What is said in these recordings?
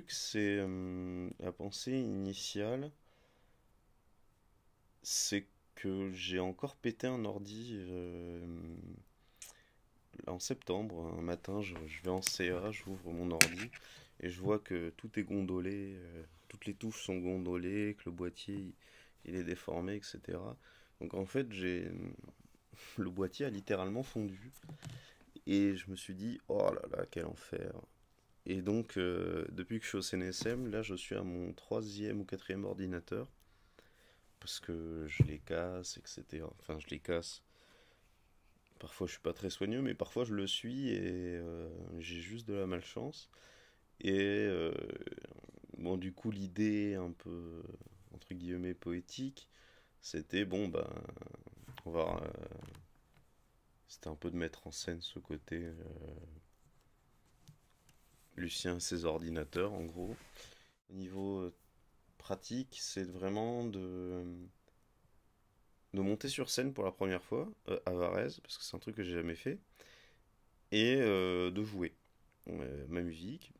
truc, c'est la pensée initiale, c'est que j'ai encore pété un ordi en septembre. Un matin, je vais en CA, j'ouvre mon ordi et je vois que tout est gondolé, toutes les touches sont gondolées, que le boîtier il est déformé, etc. Donc en fait, le boîtier a littéralement fondu et je me suis dit, oh là là, quel enfer. Et donc, depuis que je suis au CNSM, là, je suis à mon troisième ou quatrième ordinateur parce que je les casse, etc. Enfin, je les casse. Parfois, je suis pas très soigneux, mais parfois, je le suis et j'ai juste de la malchance. Et bon, du coup, l'idée un peu, entre guillemets, poétique, c'était, bon, ben, on va... c'était un peu de mettre en scène ce côté Lucien et ses ordinateurs, en gros. Au niveau pratique, c'est vraiment de monter sur scène pour la première fois à Varèse, parce que c'est un truc que j'ai jamais fait, et de jouer ma musique.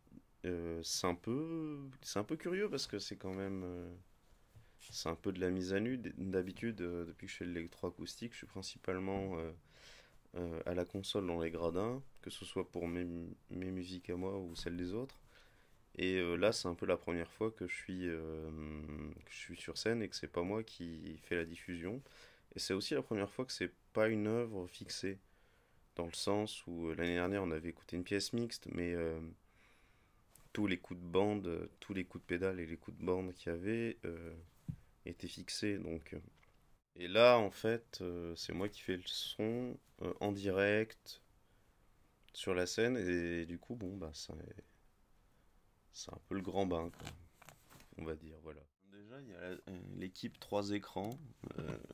C'est un peu curieux parce que c'est quand même, c'est un peu de la mise à nu. D'habitude, depuis que je fais de l'électroacoustique, je suis principalement à la console dans les gradins, que ce soit pour mes musiques à moi ou celles des autres. Et là, c'est un peu la première fois que je suis sur scène et que c'est pas moi qui fais la diffusion. Et c'est aussi la première fois que c'est pas une œuvre fixée, dans le sens où l'année dernière on avait écouté une pièce mixte, mais tous les coups de bande, tous les coups de pédale et les coups de bande qu'il y avait étaient fixés. Donc, et là, en fait, c'est moi qui fais le son en direct sur la scène, et du coup, bon, bah, c'est un peu le grand bain, quoi, on va dire, voilà. Déjà, il y a l'équipe 3 écrans,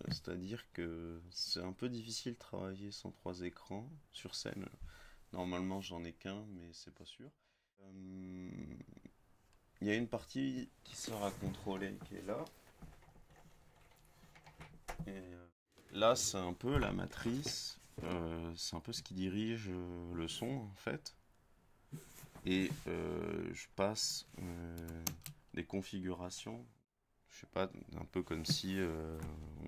c'est-à-dire que c'est un peu difficile de travailler sans 3 écrans sur scène. Normalement, j'en ai qu'un, mais c'est pas sûr. Euh, Il y a une partie qui sert à contrôler qui est là. Et là, c'est un peu la matrice. C'est un peu ce qui dirige le son, en fait. Et je passe des configurations. Je sais pas, un peu comme si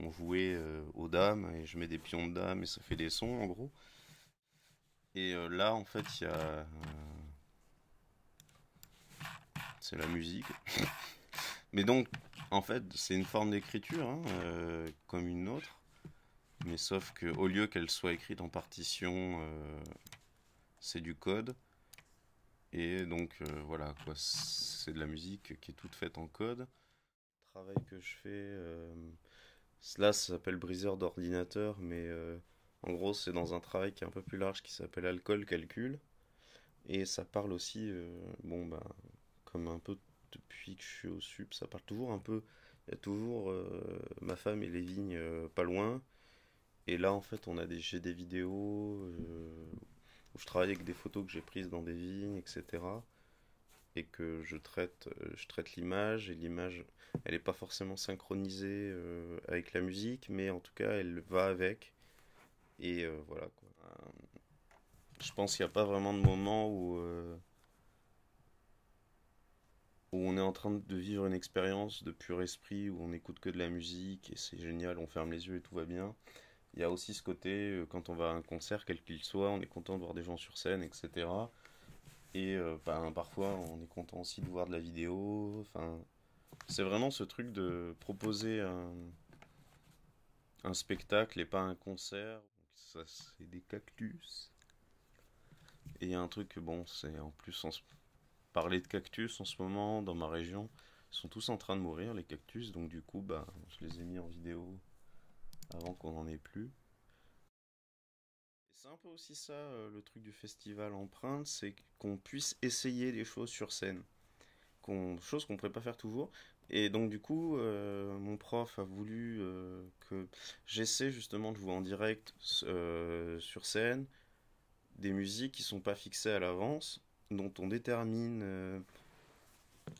on jouait aux dames et je mets des pions de dames et ça fait des sons, en gros. Et là, en fait, il y a. C'est la musique. Mais donc, en fait, c'est une forme d'écriture, hein, comme une autre. Mais sauf que au lieu qu'elle soit écrite en partition, c'est du code. Et donc, voilà, quoi. C'est de la musique qui est toute faite en code. Le travail que je fais, là, ça s'appelle briseur d'ordinateur, mais en gros, c'est dans un travail qui est un peu plus large qui s'appelle alcool calcul. Et ça parle aussi, bon, bah, comme un peu depuis que je suis au sup, ça parle toujours un peu. Il y a toujours ma femme et les vignes pas loin. Et là, en fait, j'ai des vidéos où je travaille avec des photos que j'ai prises dans des vignes, etc. Et que je traite l'image. Et l'image, elle n'est pas forcément synchronisée avec la musique, mais en tout cas, elle va avec. Et voilà, quoi. Je pense qu'il n'y a pas vraiment de moment où on est en train de vivre une expérience de pur esprit, où on n'écoute que de la musique et c'est génial, on ferme les yeux et tout va bien. Il y a aussi ce côté, quand on va à un concert, quel qu'il soit, on est content de voir des gens sur scène, etc. Et ben, parfois, on est content aussi de voir de la vidéo. Enfin, c'est vraiment ce truc de proposer un spectacle et pas un concert. Ça, c'est des cactus. Et il y a un truc, bon, c'est en plus, parler de cactus en ce moment, dans ma région, ils sont tous en train de mourir, les cactus. Donc du coup, bah, je les ai mis en vidéo avant qu'on n'en ait plus. Et c'est un peu aussi ça, le truc du festival Empreinte, c'est qu'on puisse essayer des choses sur scène, chose qu'on ne pourrait pas faire toujours. Et donc du coup, mon prof a voulu que j'essaie justement de jouer en direct sur scène des musiques qui sont pas fixées à l'avance, dont on détermine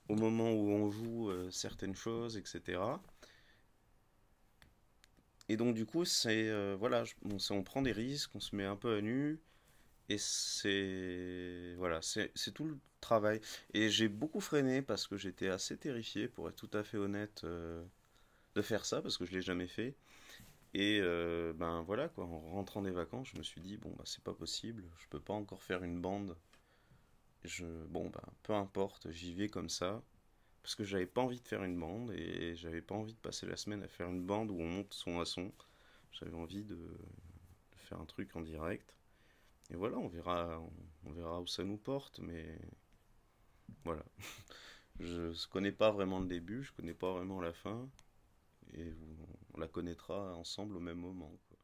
au moment où on joue certaines choses, etc. Et donc du coup, c'est voilà, on prend des risques, on se met un peu à nu, Et c'est voilà, c'est tout le travail. Et j'ai beaucoup freiné parce que j'étais assez terrifié, pour être tout à fait honnête, de faire ça parce que je l'ai jamais fait. Et ben voilà quoi, en rentrant des vacances, je me suis dit bon bah c'est pas possible, je peux pas encore faire une bande. Bon bah peu importe, j'y vais comme ça parce que j'avais pas envie de faire une bande et j'avais pas envie de passer la semaine à faire une bande où on monte son à son. J'avais envie de faire un truc en direct. Et voilà, on verra où ça nous porte, mais voilà. Je connais pas vraiment le début, je connais pas vraiment la fin, et on la connaîtra ensemble au même moment, quoi.